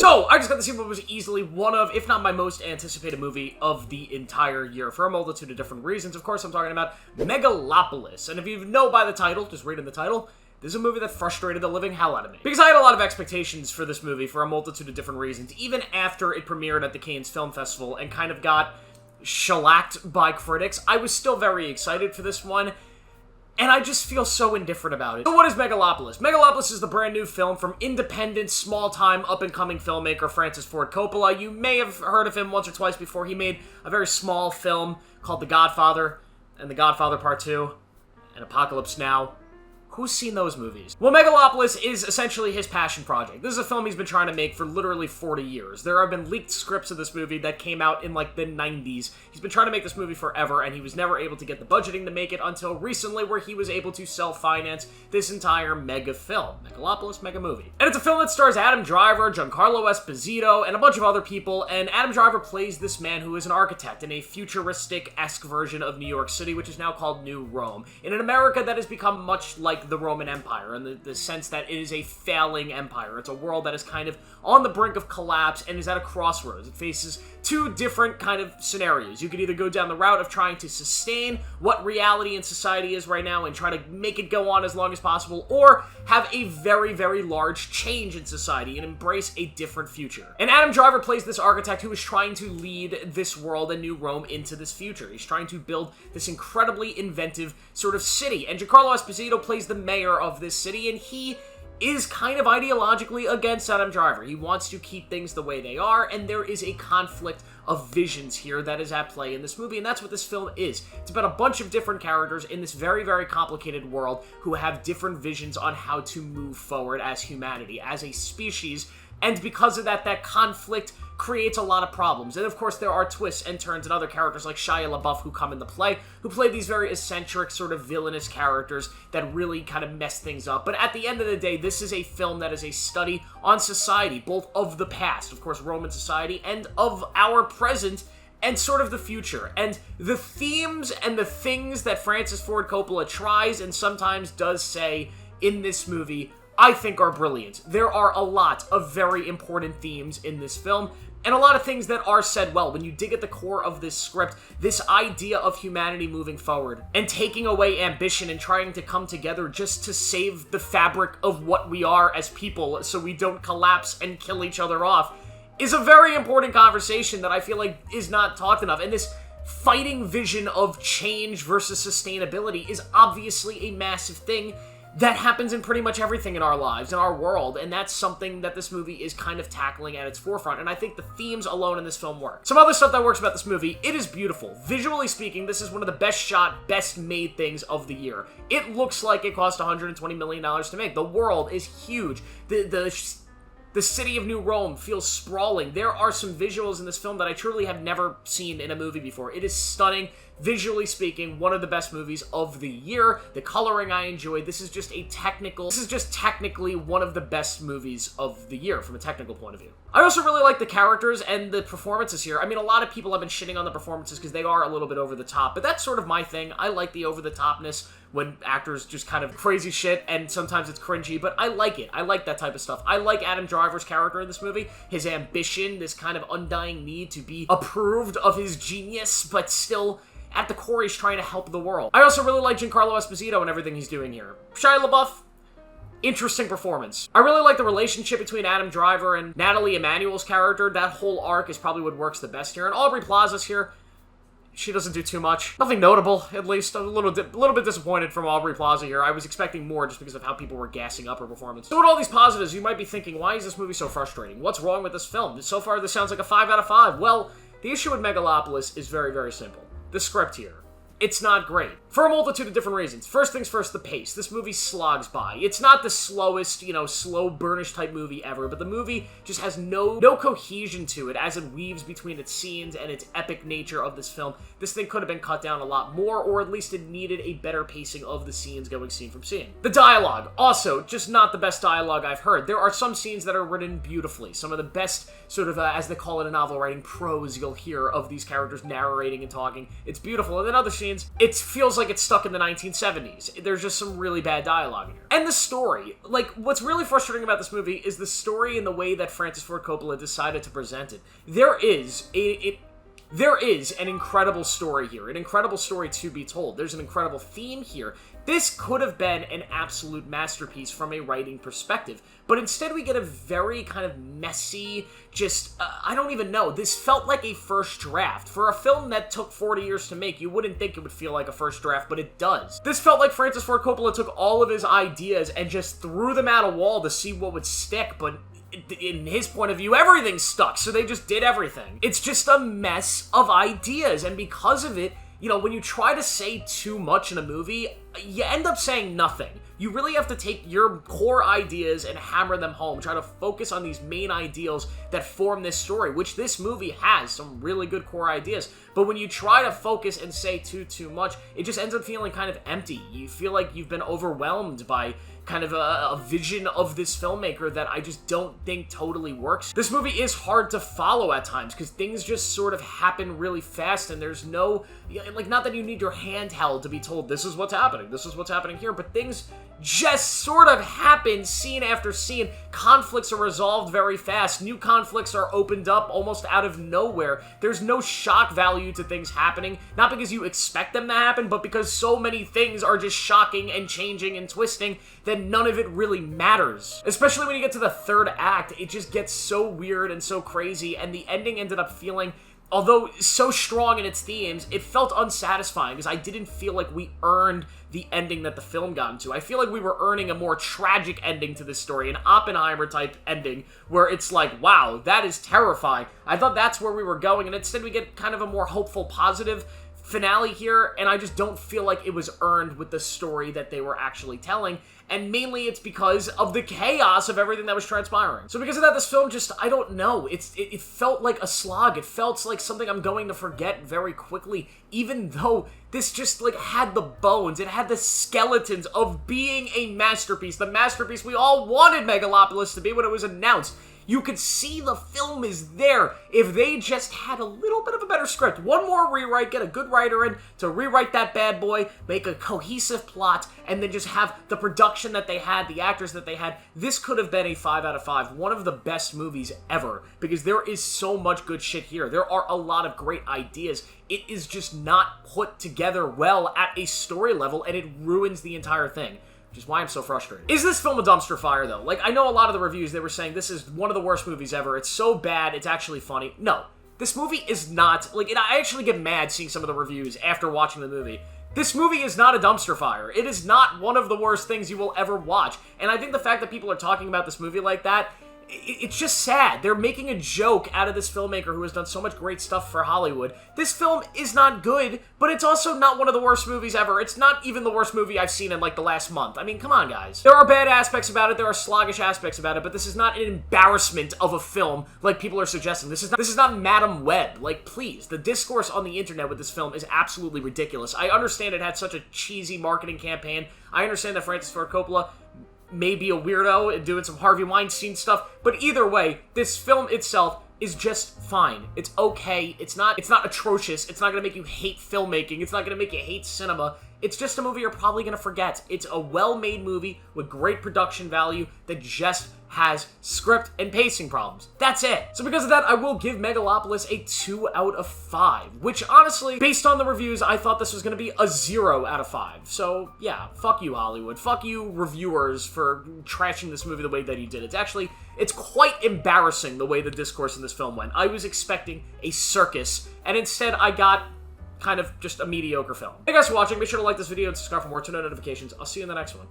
So, I just got to see what was easily one of, if not my most anticipated movie of the entire year, for a multitude of different reasons. Of course, I'm talking about Megalopolis. And if you know by the title, just reading the title, this is a movie that frustrated the living hell out of me. Because I had a lot of expectations for this movie for a multitude of different reasons, even after it premiered at the Cannes Film Festival and kind of got shellacked by critics. I was still very excited for this one, and I just feel so indifferent about it. So what is Megalopolis? Megalopolis is the brand new film from independent, small-time, up-and-coming filmmaker Francis Ford Coppola. You may have heard of him once or twice before. He made a very small film called The Godfather, and The Godfather Part 2, and Apocalypse Now. Who's seen those movies? Well, Megalopolis is essentially his passion project. This is a film he's been trying to make for literally 40 years. There have been leaked scripts of this movie that came out in, like, the 90s. He's been trying to make this movie forever, and he was never able to get the budgeting to make it until recently, where he was able to self-finance this entire mega film. Megalopolis, mega movie. And it's a film that stars Adam Driver, Giancarlo Esposito, and a bunch of other people, and Adam Driver plays this man who is an architect in a futuristic-esque version of New York City, which is now called New Rome, in an America that has become much like the Roman Empire, in the sense that it is a failing empire. It's a world that is kind of on the brink of collapse and is at a crossroads. It faces two different kind of scenarios. You could either go down the route of trying to sustain what reality and society is right now and try to make it go on as long as possible, or have a very, very large change in society and embrace a different future. And Adam Driver plays this architect who is trying to lead this world and New Rome into this future. He's trying to build this incredibly inventive sort of city. And Giancarlo Esposito plays the mayor of this city, and he is kind of ideologically against Adam Driver. He wants to keep things the way they are, and there is a conflict of visions here that is at play in this movie, and that's what this film is. It's about a bunch of different characters in this very, very complicated world who have different visions on how to move forward as humanity, as a species, and because of that, that conflict creates a lot of problems. And of course, there are twists and turns and other characters like Shia LaBeouf who come into play, who play these very eccentric, sort of villainous characters that really kind of mess things up. But at the end of the day, this is a film that is a study on society, both of the past, of course, Roman society, and of our present, and sort of the future. And the themes and the things that Francis Ford Coppola tries and sometimes does say in this movie, I think are brilliant. There are a lot of very important themes in this film, and a lot of things that are said well. When you dig at the core of this script, this idea of humanity moving forward, and taking away ambition and trying to come together just to save the fabric of what we are as people so we don't collapse and kill each other off, is a very important conversation that I feel like is not talked enough. And this fighting vision of change versus sustainability is obviously a massive thing that happens in pretty much everything in our lives, in our world, and that's something that this movie is kind of tackling at its forefront, and I think the themes alone in this film work. Some other stuff that works about this movie, it is beautiful. Visually speaking, this is one of the best shot, best made things of the year. It looks like it cost $120 million to make. The world is huge. The city of New Rome feels sprawling. There are some visuals in this film that I truly have never seen in a movie before. It is stunning. Visually speaking, one of the best movies of the year. The coloring I enjoyed. This is just technically one of the best movies of the year from a technical point of view. I also really like the characters and the performances here. I mean, a lot of people have been shitting on the performances because they are a little bit over the top, but that's sort of my thing. I like the over the topness when actors just kind of crazy shit, and sometimes it's cringy, but I like it. I like that type of stuff. I like Adam Driver's character in this movie, his ambition, this kind of undying need to be approved of his genius, but still, at the core, he's trying to help the world. I also really like Giancarlo Esposito and everything he's doing here. Shia LaBeouf, interesting performance. I really like the relationship between Adam Driver and Natalie Emmanuel's character. That whole arc is probably what works the best here. And Aubrey Plaza's here. She doesn't do too much. Nothing notable, at least. A little bit disappointed from Aubrey Plaza here. I was expecting more just because of how people were gassing up her performance. So with all these positives, you might be thinking, why is this movie so frustrating? What's wrong with this film? So far, this sounds like a 5 out of 5. Well, the issue with Megalopolis is very, very simple. The script here. It's not great. For a multitude of different reasons. First things first, the pace. This movie slogs by. It's not the slowest, slow burnish type movie ever, but the movie just has no cohesion to it as it weaves between its scenes and its epic nature of this film. This thing could have been cut down a lot more, or at least it needed a better pacing of the scenes going scene from scene. The dialogue, also, just not the best dialogue I've heard. There are some scenes that are written beautifully. Some of the best, sort of, as they call it in novel writing, prose you'll hear of these characters narrating and talking. It's beautiful. And then other scenes scenes, it feels like it's stuck in the 1970s. There's just some really bad dialogue here. And the story, like, what's really frustrating about this movie is the story and the way that Francis Ford Coppola decided to present it. There is an incredible story here, an incredible story to be told. There's an incredible theme here. This could have been an absolute masterpiece from a writing perspective, but instead we get a very kind of messy, I don't even know. This felt like a first draft. For a film that took 40 years to make, you wouldn't think it would feel like a first draft, but it does. This felt like Francis Ford Coppola took all of his ideas and just threw them at a wall to see what would stick, but in his point of view, everything stuck, so they just did everything. It's just a mess of ideas, and because of it, you know, when you try to say too much in a movie, you end up saying nothing. You really have to take your core ideas and hammer them home, try to focus on these main ideals that form this story, which this movie has some really good core ideas. But when you try to focus and say too much, it just ends up feeling kind of empty. You feel like you've been overwhelmed by kind of a vision of this filmmaker that I just don't think totally works. This movie is hard to follow at times because things just sort of happen really fast and there's no, like, not that you need your hand held to be told this is what's happening here, but things just sort of happen scene after scene. Conflicts are resolved very fast. New conflicts are opened up almost out of nowhere. There's no shock value to things happening, not because you expect them to happen, but because so many things are just shocking and changing and twisting that none of it really matters. Especially when you get to the third act, it just gets so weird and so crazy, and the ending ended up feeling, although so strong in its themes, it felt unsatisfying because I didn't feel like we earned the ending that the film got into. I feel like we were earning a more tragic ending to this story, an Oppenheimer-type ending, where it's like, wow, that is terrifying. I thought that's where we were going, and instead we get kind of a more hopeful, positive finale here, and I just don't feel like it was earned with the story that they were actually telling, and mainly it's because of the chaos of everything that was transpiring. So because of that, this film just, I don't know, it felt like a slog. It felt like something I'm going to forget very quickly, even though this just, like, had the bones, it had the skeletons of being a masterpiece, the masterpiece we all wanted Megalopolis to be when it was announced. You could see the film is there if they just had a little bit of a better script. One more rewrite, get a good writer in to rewrite that bad boy, make a cohesive plot, and then just have the production that they had, the actors that they had. This could have been a 5 out of 5, one of the best movies ever, because there is so much good shit here. There are a lot of great ideas. It is just not put together well at a story level, and it ruins the entire thing. Which is why I'm so frustrated. Is this film a dumpster fire, though? Like, I know a lot of the reviews, they were saying this is one of the worst movies ever. It's so bad, it's actually funny. No, this movie is not, like, I actually get mad seeing some of the reviews after watching the movie. This movie is not a dumpster fire. It is not one of the worst things you will ever watch. And I think the fact that people are talking about this movie like that, it's just sad. They're making a joke out of this filmmaker who has done so much great stuff for Hollywood. This film is not good, but it's also not one of the worst movies ever. It's not even the worst movie I've seen in, like, the last month. I mean, come on, guys. There are bad aspects about it, there are sluggish aspects about it, but this is not an embarrassment of a film like people are suggesting. This is not Madam Web. Like, please. The discourse on the internet with this film is absolutely ridiculous. I understand it had such a cheesy marketing campaign. I understand that Francis Ford Coppola may be a weirdo and doing some Harvey Weinstein stuff, but either way, this film itself is just fine. It's okay. It's not atrocious. It's not gonna make you hate filmmaking. It's not gonna make you hate cinema. It's just a movie you're probably gonna forget. It's a well-made movie with great production value that just has script and pacing problems. That's it. So because of that, I will give Megalopolis a 2 out of 5, which honestly, based on the reviews, I thought this was going to be a 0 out of 5. So yeah, fuck you, Hollywood. Fuck you, reviewers, for trashing this movie the way that you did. It's quite embarrassing the way the discourse in this film went. I was expecting a circus, and instead I got kind of just a mediocre film. Thank you guys for watching. Make sure to like this video and subscribe for more. Turn on notifications. I'll see you in the next one.